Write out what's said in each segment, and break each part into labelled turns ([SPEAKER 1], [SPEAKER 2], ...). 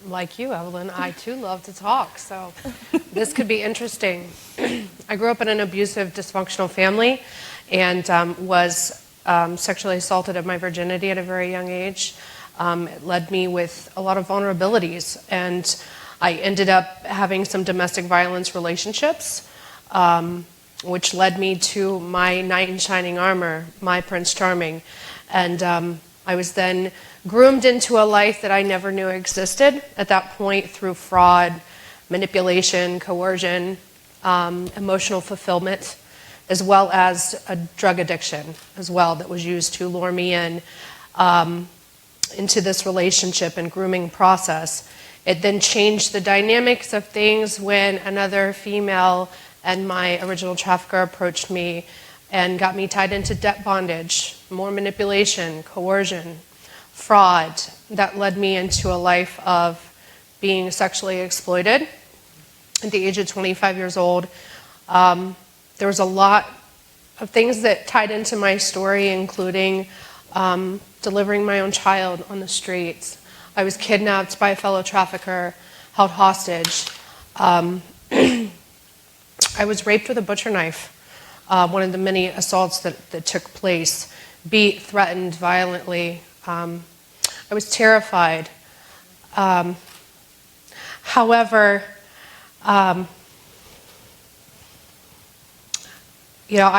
[SPEAKER 1] Like you, Evelyn, I too love to talk, so this could be interesting. I grew up in an abusive, dysfunctional family and was sexually assaulted at my virginity at a very young age. It led me with a lot of vulnerabilities, and I ended up having some domestic violence relationships, which led me to my knight in shining armor, my Prince Charming. And I was then groomed into a life that I never knew existed at that point through fraud, manipulation, coercion, emotional fulfillment, as well as a drug addiction as well that was used to lure me in into this relationship and grooming process. It then changed the dynamics of things when another female and my original trafficker approached me and got me tied into debt bondage, more manipulation, coercion, fraud. That led me into a life of being sexually exploited. At the age of 25 years old, there was a lot of things that tied into my story, including delivering my own child on the streets. I was kidnapped by a fellow trafficker, held hostage. I was raped with a butcher knife, one of the many assaults that took place, beat, threatened violently. I was terrified. However, I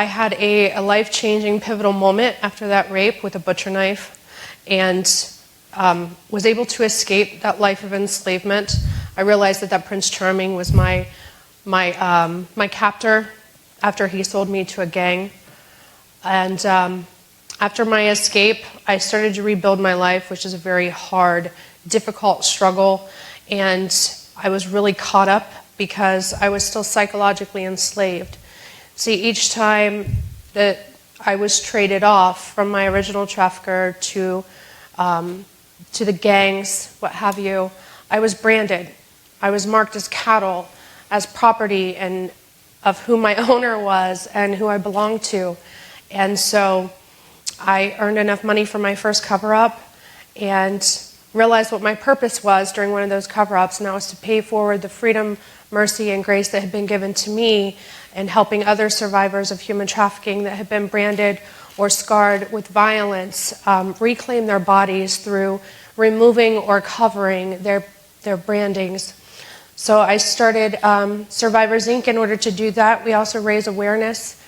[SPEAKER 1] had a life-changing, pivotal moment after that rape with a butcher knife, and was able to escape that life of enslavement. I realized that Prince Charming was my captor after he sold me to a gang. And after my escape, I started to rebuild my life, which is a very hard, difficult struggle. And I was really caught up because I was still psychologically enslaved. See, each time that I was traded off from my original trafficker to the gangs, what have you, I was branded. I was marked as cattle, as property, and of who my owner was and who I belonged to. And so I earned enough money for my first cover-up and realized what my purpose was during one of those cover-ups, and that was to pay forward the freedom, mercy, and grace that had been given to me and helping other survivors of human trafficking that had been branded or scarred with violence reclaim their bodies through removing or covering their brandings. So I started Survivors Inc. In order to do that, we also raise awareness,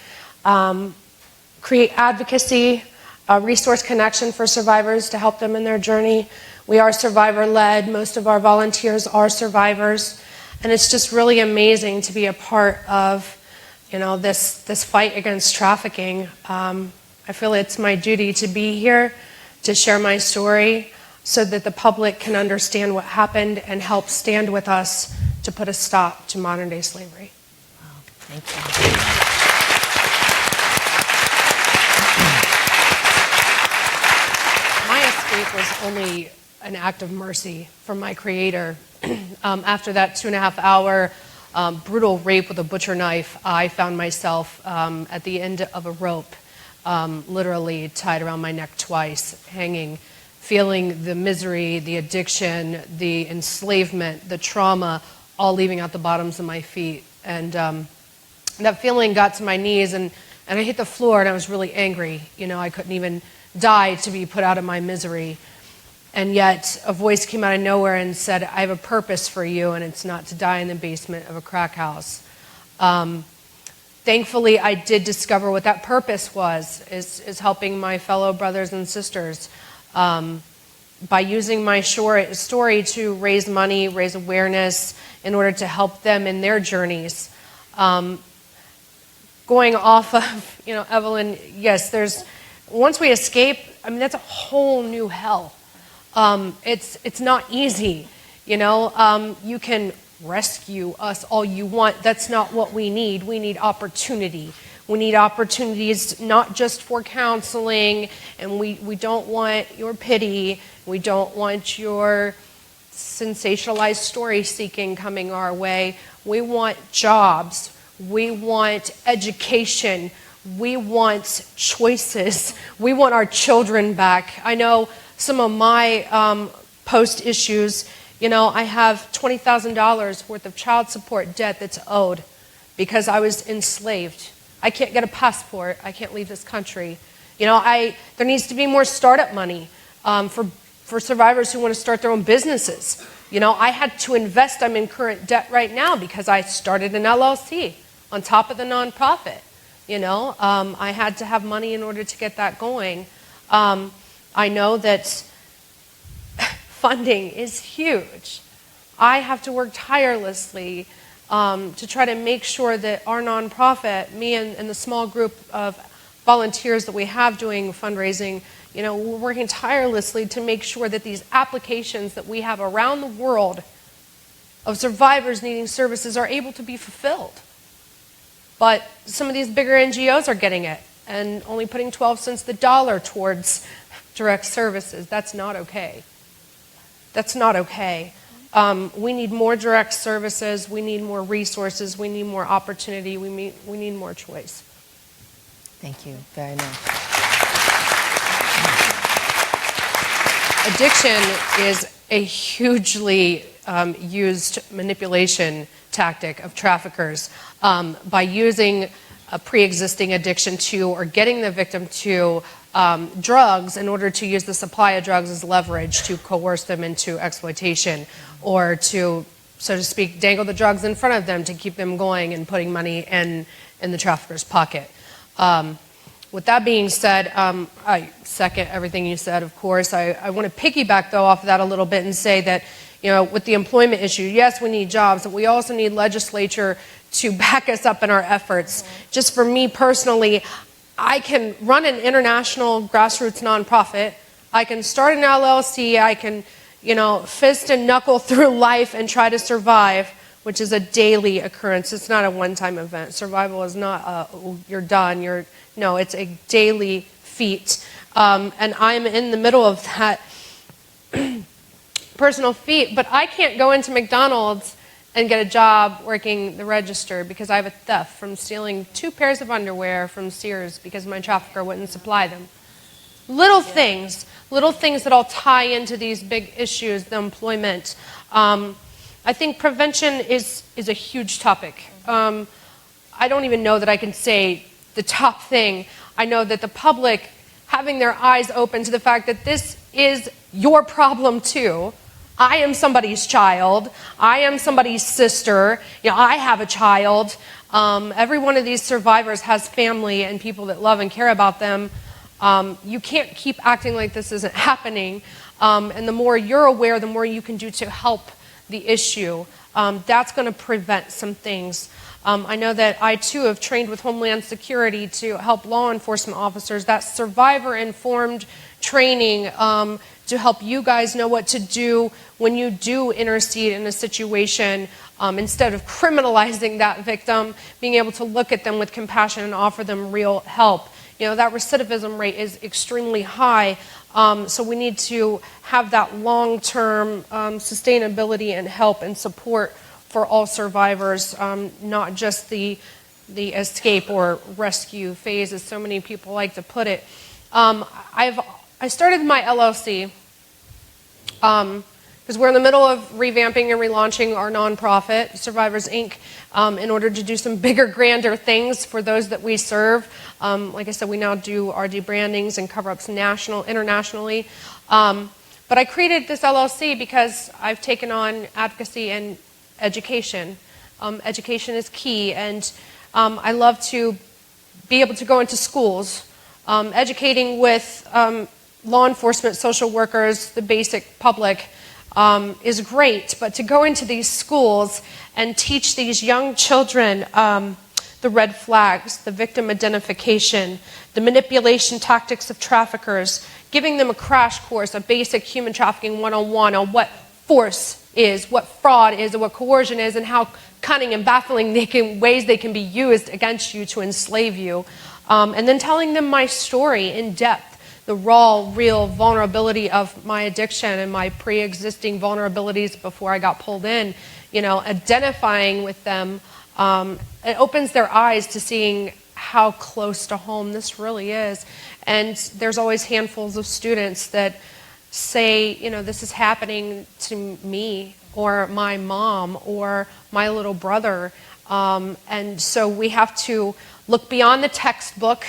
[SPEAKER 1] create advocacy, resource connection for survivors to help them in their journey. We are survivor-led. Most of our volunteers are survivors. And it's just really amazing to be a part of, this fight against trafficking. I feel it's my duty to be here, to share my story, so that the public can understand what happened and help stand with us to put a stop to modern-day slavery.
[SPEAKER 2] Wow, thank you.
[SPEAKER 1] My escape was only an act of mercy from my Creator. After that 2.5-hour brutal rape with a butcher knife, I found myself at the end of a rope, literally tied around my neck twice, hanging, feeling the misery, the addiction, the enslavement, the trauma, all leaving out the bottoms of my feet. And that feeling got to my knees, and I hit the floor, and I was really angry. I couldn't even die to be put out of my misery. And yet a voice came out of nowhere and said, I have a purpose for you, and it's not to die in the basement of a crack house. Thankfully, I did discover what that purpose was, is helping my fellow brothers and sisters by using my story to raise money, raise awareness in order to help them in their journeys. Going off of, Evelyn, yes, once we escape, that's a whole new hell. It's not easy, you can rescue us all you want. That's not what we need. We need opportunity. We need opportunities not just for counseling, and we don't want your pity. We don't want your sensationalized story seeking coming our way. We want jobs. We want education. We want choices. We want our children back. I know some of my post issues, You know, I have $20,000 worth of child support debt that's owed because I was enslaved. I can't get a passport. I can't leave this country. You know, there needs to be more startup money for survivors who want to start their own businesses. You know, I had to invest. I'm in current debt right now because I started an LLC on top of the nonprofit. You know, I had to have money in order to get that going. I know that funding is huge. I have to work tirelessly to try to make sure that our nonprofit, me and the small group of volunteers that we have doing fundraising, you know, we're working tirelessly to make sure that these applications that we have around the world of survivors needing services are able to be fulfilled. But some of these bigger NGOs are getting it and only putting 12 cents the dollar towards direct services. That's not okay. That's not okay. We need more direct services. We need more resources. We need more opportunity. We need more choice.
[SPEAKER 2] Thank you very much.
[SPEAKER 1] Addiction is a hugely used manipulation tactic of traffickers by using a pre-existing addiction to or getting the victim to drugs in order to use the supply of drugs as leverage to coerce them into exploitation or to, so to speak, dangle the drugs in front of them to keep them going and putting money in the trafficker's pocket. With that being said, I second everything you said, of course. I want to piggyback, though, off of that a little bit and say that, you know, with the employment issue, yes, we need jobs, but we also need legislature to back us up in our efforts. Just for me personally, I can run an international grassroots nonprofit. I can start an LLC. I can, you know, fist and knuckle through life and try to survive, which is a daily occurrence. It's not a one-time event. Survival is not you're done. No, it's a daily feat. And I'm in the middle of that personal feat, but I can't go into McDonald's and get a job working the register because I have a theft from stealing 2 pairs of underwear from Sears because my trafficker wouldn't supply them. Little things that all tie into these big issues, the employment. I think prevention is a huge topic. I don't even know that I can say the top thing. I know that the public having their eyes open to the fact that this is your problem too. I am somebody's child. I am somebody's sister. You know, I have a child. Every one of these survivors has family and people that love and care about them. You can't keep acting like this isn't happening. And the more you're aware, the more you can do to help the issue. That's going to prevent some things. I know that I, too, have trained with Homeland Security to help law enforcement officers. That survivor-informed training to help you guys know what to do when you do intercede in a situation, instead of criminalizing that victim, being able to look at them with compassion and offer them real help. You know, that recidivism rate is extremely high, so we need to have that long-term sustainability and help and support for all survivors, not just the escape or rescue phase, as so many people like to put it. I started my LLC because we're in the middle of revamping and relaunching our nonprofit, Survivors, Inc., in order to do some bigger, grander things for those that we serve. Like I said, we now do RD brandings and cover-ups internationally. But I created this LLC because I've taken on advocacy and education. Education is key, and I love to be able to go into schools, educating with law enforcement, social workers, the basic public is great, but to go into these schools and teach these young children the red flags, the victim identification, the manipulation tactics of traffickers, giving them a crash course, a basic human trafficking 101 on what force is, what fraud is, and what coercion is, and how cunning and baffling ways they can be used against you to enslave you. And then telling them my story in depth, the raw, real vulnerability of my addiction and my pre-existing vulnerabilities before I got pulled in, you know, identifying with them. It opens their eyes to seeing how close to home this really is. And there's always handfuls of students that say, this is happening to me or my mom or my little brother. And so we have to look beyond the textbook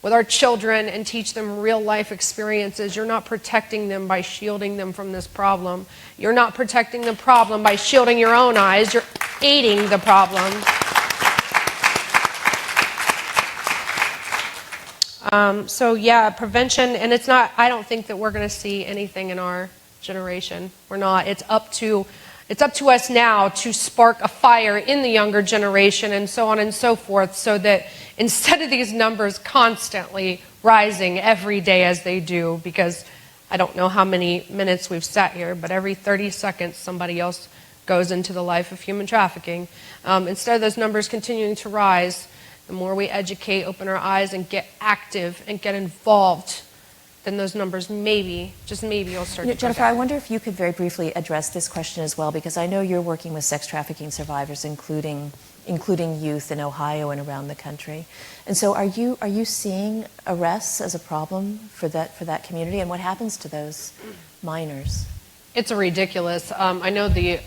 [SPEAKER 1] with our children and teach them real life experiences. You're not protecting them by shielding them from this problem. You're not protecting the problem by shielding your own eyes. You're aiding the problem. So yeah, prevention, and it's not, I don't think that we're going to see anything in our generation. We're not. It's up to us now to spark a fire in the younger generation and so on and so forth, so that instead of these numbers constantly rising every day as they do, because I don't know how many minutes we've sat here, but every 30 seconds somebody else goes into the life of human trafficking. Instead of those numbers continuing to rise, the more we educate, open our eyes, and get active and get involved, then those numbers maybe, just maybe, will start to go
[SPEAKER 2] Jennifer,
[SPEAKER 1] down.
[SPEAKER 2] I wonder if you could very briefly address this question as well, because I know you're working with sex trafficking survivors, including youth in Ohio and around the country. And so are you seeing arrests as a problem for that community? And what happens to those minors?
[SPEAKER 1] It's ridiculous. I know the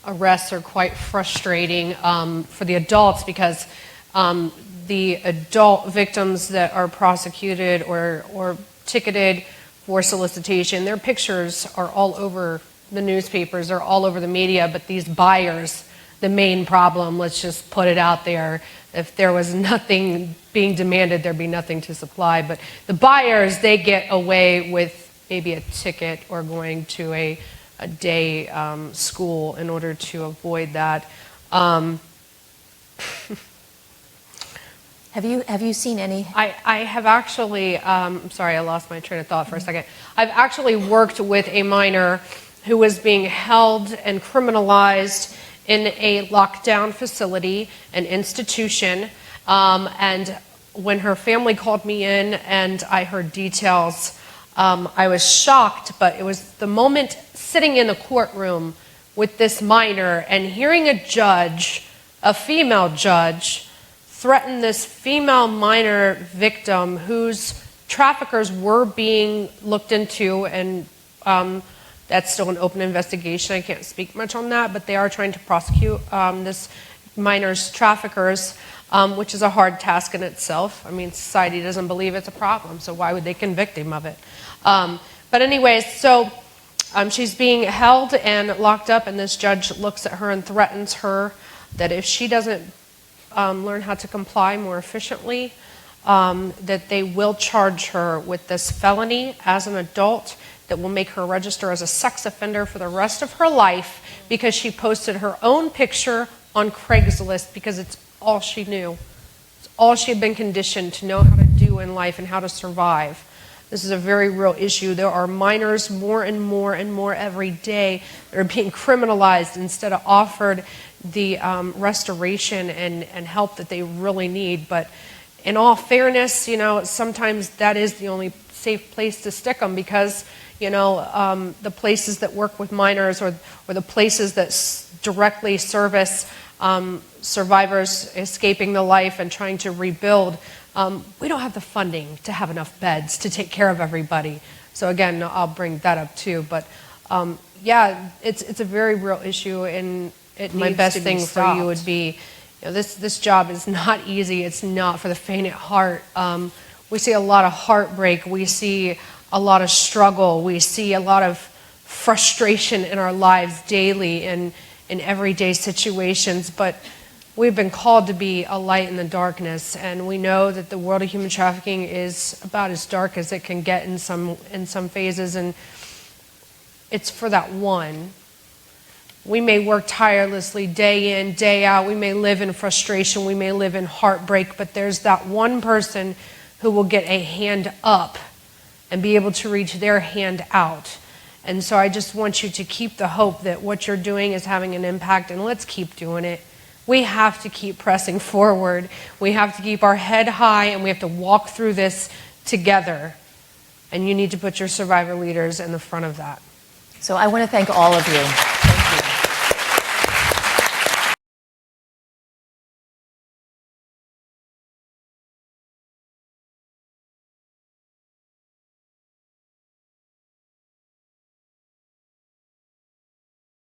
[SPEAKER 1] arrests are quite frustrating for the adults, because the adult victims that are prosecuted or ticketed for solicitation, their pictures are all over the newspapers, they're all over the media, but these buyers, the main problem, let's just put it out there, if there was nothing being demanded, there'd be nothing to supply. But the buyers, they get away with maybe a ticket or going to a day school in order to avoid that.
[SPEAKER 2] Have you seen any?
[SPEAKER 1] I have actually, I'm sorry, I lost my train of thought for a second. I've actually worked with a minor who was being held and criminalized in a lockdown facility, an institution, and when her family called me in and I heard details, I was shocked, but it was the moment sitting in the courtroom with this minor and hearing a judge, a female judge, threaten this female minor victim whose traffickers were being looked into, and that's still an open investigation. I can't speak much on that, but they are trying to prosecute this minor's traffickers, which is a hard task in itself. I mean, society doesn't believe it's a problem, so why would they convict him of it? But anyways, so she's being held and locked up, and this judge looks at her and threatens her that if she doesn't learn how to comply more efficiently, that they will charge her with this felony as an adult that will make her register as a sex offender for the rest of her life, because she posted her own picture on Craigslist because it's all she knew. It's all she had been conditioned to know how to do in life and how to survive. This is a very real issue. There are minors more and more and more every day that are being criminalized instead of offered the restoration and help that they really need. But in all fairness, sometimes that is the only safe place to stick them, because the places that work with minors or the places that directly service survivors escaping the life and trying to rebuild, we don't have the funding to have enough beds to take care of everybody. So again, I'll bring that up too. But yeah, it's a very real issue, and my best thing for you would be, this job is not easy. It's not for the faint at heart. We see a lot of heartbreak. We see a lot of struggle. We see a lot of frustration in our lives daily and in everyday situations. But we've been called to be a light in the darkness, and we know that the world of human trafficking is about as dark as it can get in some phases, and it's for that one. We may work tirelessly day in, day out. We may live in frustration. We may live in heartbreak, but there's that one person who will get a hand up and be able to reach their hand out. And so I just want you to keep the hope that what you're doing is having an impact, and let's keep doing it. We have to keep pressing forward. We have to keep our head high, and we have to walk through this together. And you need to put your survivor leaders in the front of that.
[SPEAKER 2] So I want to thank all of you.